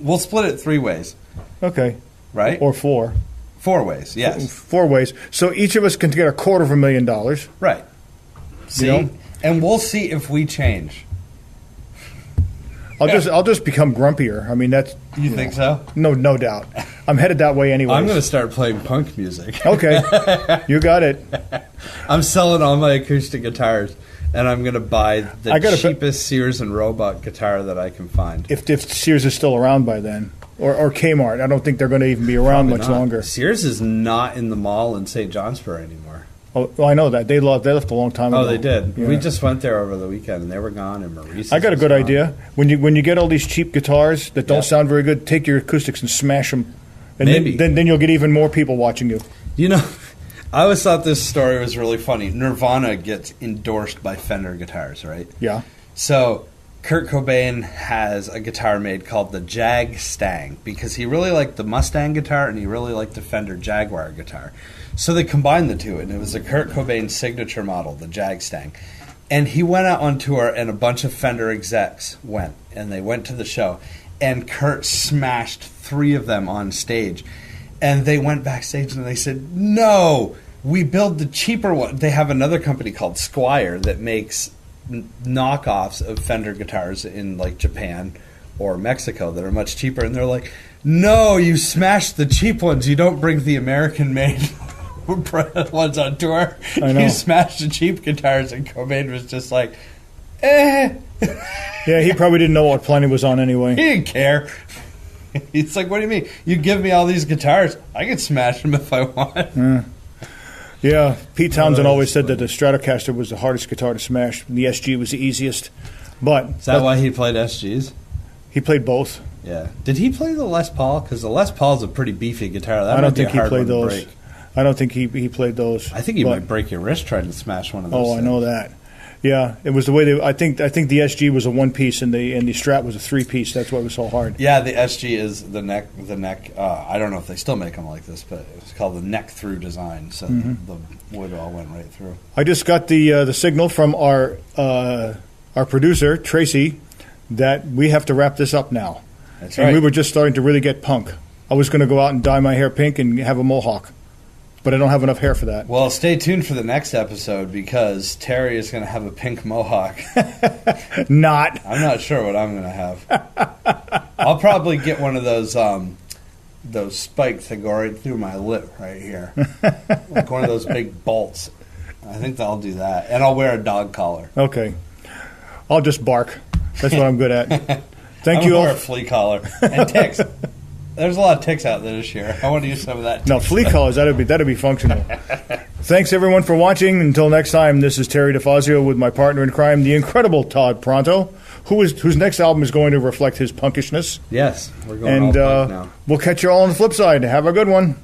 We'll split it 3 ways. Okay. Right? Or 4. 4 ways, yes. 4 ways. So each of us can get $250,000. Right. See? You know? And we'll see if we change. I'll just become grumpier. I mean, that's... You think so? No doubt. I'm headed that way anyway. I'm going to start playing punk music. Okay. You got it. I'm selling all my acoustic guitars, and I'm going to buy the cheapest Sears and Roebuck guitar that I can find. If Sears is still around by then. Or Kmart. I don't think they're going to even be around much longer. Sears is not in the mall in St. Johnsbury anymore. Oh, well, I know that. They left a long time ago. Oh, they did. Yeah. We just went there over the weekend, and they were gone, and Maurice. I got a good idea. When you get all these cheap guitars that don't sound very good, take your acoustics and smash them. And Maybe. Then you'll get even more people watching you. You know, I always thought this story was really funny. Nirvana gets endorsed by Fender guitars, right? Yeah. So Kurt Cobain has a guitar made called the Jag Stang because he really liked the Mustang guitar and he really liked the Fender Jaguar guitar. So they combined the two, and it was a Kurt Cobain signature model, the Jag Stang. And he went out on tour, and a bunch of Fender execs went, and they went to the show. And Kurt smashed 3 of them on stage. And they went backstage, and they said, no, we build the cheaper one. They have another company called Squier that makes knockoffs of Fender guitars in, like, Japan or Mexico that are much cheaper. And they're like, no, you smashed the cheap ones. You don't bring the American-made ones on tour. I know. You smashed the cheap guitars, and Cobain was just like, eh. Yeah, he probably didn't know what planet was on anyway. He didn't care. He's like, what do you mean? You give me all these guitars, I can smash them if I want. Yeah, Pete Townsend always said that the Stratocaster was the hardest guitar to smash, and the SG was the easiest. But is that why he played SGs? He played both. Yeah. Did he play the Les Paul? Because the Les Paul's a pretty beefy guitar. That I don't might be think a he hard played one to those. break. I don't think he played those. I think he might break your wrist trying to smash one of those. Oh, I know that. Yeah, it was the way I think the SG was a 1-piece and the Strat was a 3-piece. That's why it was so hard. Yeah, the SG is the neck. I don't know if they still make them like this, but it's called the neck through design. So the wood all went right through. I just got the signal from our producer Tracy that we have to wrap this up now. That's and right. we were just starting to really get punk. I was going to go out and dye my hair pink and have a mohawk, but I don't have enough hair for that. Well, stay tuned for the next episode because Terry is going to have a pink mohawk. I'm not sure what I'm going to have. I'll probably get one of those spikes that go right through my lip right here, like one of those big bolts. I think I'll do that, and I'll wear a dog collar. Okay, I'll just bark. That's what I'm good at. Thank you all. Wear a flea collar and ticks. There's a lot of ticks out there this year. I want to use some of that. No, flea collars, that'd be functional. Thanks, everyone, for watching. Until next time, this is Terry DeFazio with my partner in crime, the incredible Todd Pronto, whose next album is going to reflect his punkishness. Yes, we're going all punk now. We'll catch you all on the flip side. Have a good one.